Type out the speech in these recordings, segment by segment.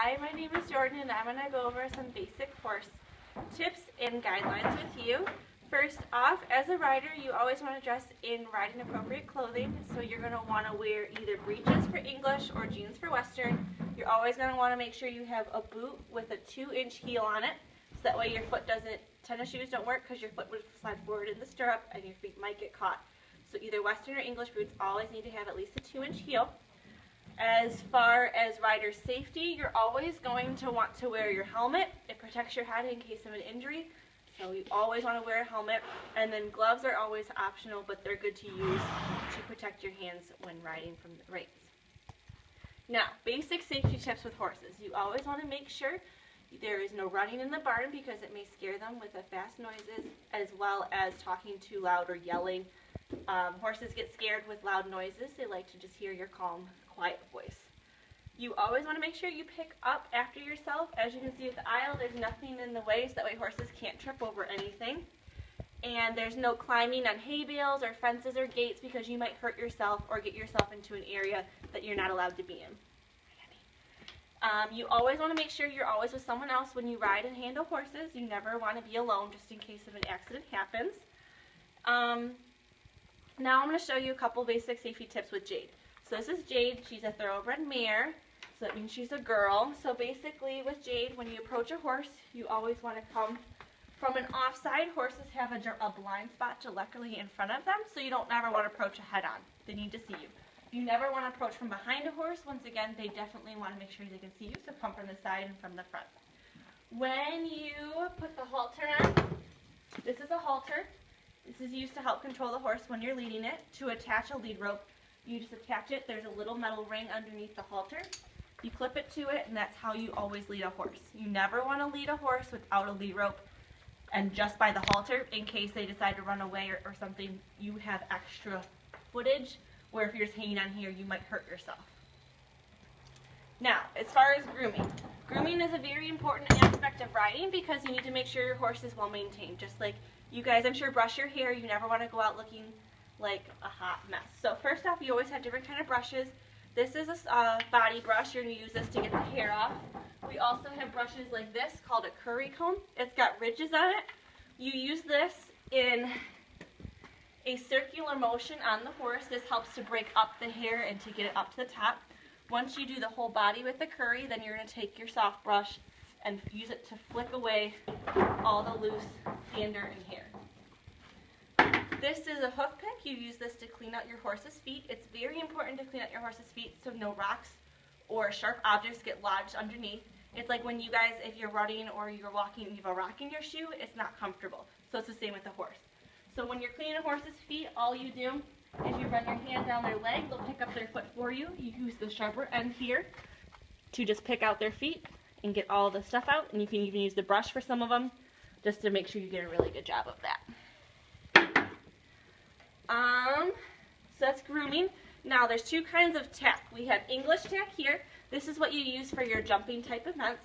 Hi, my name is Jordan and I'm going to go over some basic horse tips and guidelines with you. First off, as a rider, you always want to dress in riding appropriate clothing. So you're going to want to wear either breeches for English or jeans for Western. You're always going to want to make sure you have a boot with a 2-inch heel on it. So that way your foot doesn't, tennis shoes don't work because your foot would slide forward in the stirrup and your feet might get caught. So either Western or English boots always need to have at least a 2-inch heel. As far as rider safety, you're always going to want to wear your helmet. It protects your head in case of an injury, so you always want to wear a helmet. And then gloves are always optional, but they're good to use to protect your hands when riding from the reins. Now, basic safety tips with horses. You always want to make sure there is no running in the barn because it may scare them with the fast noises, as well as talking too loud or yelling. Horses get scared with loud noises. They like to just hear your calm, quiet voice. You always want to make sure you pick up after yourself. As you can see with the aisle, there's nothing in the way, so that way horses can't trip over anything. And there's no climbing on hay bales or fences or gates because you might hurt yourself or get yourself into an area that you're not allowed to be in. You always want to make sure you're always with someone else when you ride and handle horses. You never want to be alone just in case of an accident happens. Now I'm going to show you a couple basic safety tips with Jade. So this is Jade. She's a thoroughbred mare, so that means she's a girl. So basically with Jade, when you approach a horse, you always want to come from an offside. Horses have a blind spot directly in front of them, so you don't ever want to approach head on. They need to see you. You never want to approach from behind a horse. Once again, they definitely want to make sure they can see you, so come from the side and from the front. When you put the halter on, this is a halter. This is used to help control the horse when you're leading it. To attach a lead rope, you just attach it. There's a little metal ring underneath the halter. You clip it to it, and that's how you always lead a horse. You never want to lead a horse without a lead rope and just by the halter in case they decide to run away or something. You have extra footage where if you're just hanging on here, you might hurt yourself. Now, as far as grooming. Grooming is a very important aspect of riding because you need to make sure your horse is well maintained. Just like you guys, I'm sure, brush your hair. You never want to go out looking like a hot mess. So first off, you always have different kind of brushes. This is a body brush. You're going to use this to get the hair off. We also have brushes like this called a curry comb. It's got ridges on it. You use this in a circular motion on the horse. This helps to break up the hair and to get it up to the top. Once you do the whole body with the curry, then you're going to take your soft brush and use it to flick away all the loose dander and hair. This is a hoof pick. You use this to clean out your horse's feet. It's very important to clean out your horse's feet so no rocks or sharp objects get lodged underneath. It's like when you guys, if you're running or you're walking, you have a rock in your shoe, it's not comfortable. So it's the same with the horse. So when you're cleaning a horse's feet, all you do is you run your hand down their leg. They'll pick up their foot for you. You use the sharper end here to just pick out their feet and get all the stuff out. And you can even use the brush for some of them just to make sure you get a really good job of that. So that's grooming. Now there's two kinds of tack. We have English tack here. This is what you use for your jumping type events.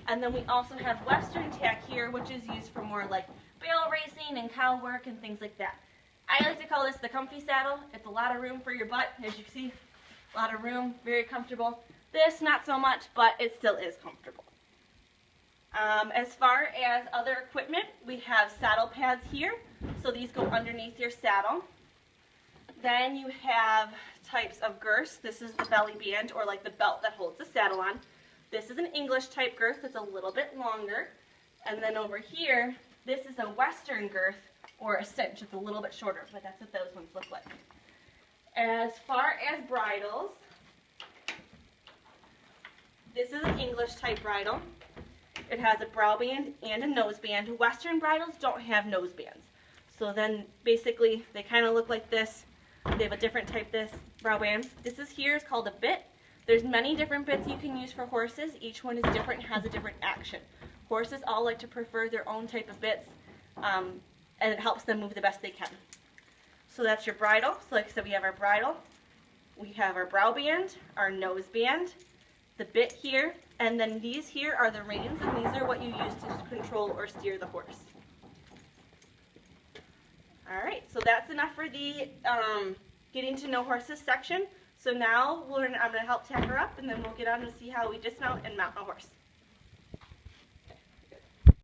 And then we also have Western tack here, which is used for more like bale racing and cow work and things like that. I like to call this the comfy saddle. It's a lot of room for your butt, as you see. A lot of room, very comfortable. This, not so much, but it still is comfortable. As far as other equipment, we have saddle pads here. So these go underneath your saddle. Then you have types of girths. This is the belly band, or like the belt that holds the saddle on. This is an English type girth that's a little bit longer. And then over here, this is a Western girth, or a cinch. It's a little bit shorter, but that's what those ones look like. As far as bridles, this is an English type bridle. It has a brow band and a nose band. Western bridles don't have nose bands. So then basically they kind of look like this. They have a different type brow band. This is called a bit. There's many different bits you can use for horses. Each one is different and has a different action. Horses all like to prefer their own type of bits, and it helps them move the best they can. So that's your bridle. So like I said, we have our bridle, we have our brow band, our nose band, the bit here, and then these here are the reins, and these are what you use to control or steer the horse. Alright, so that's enough for the getting to know horses section. So now I'm going to help tack her up, and then we'll get on to see how we dismount and mount a horse.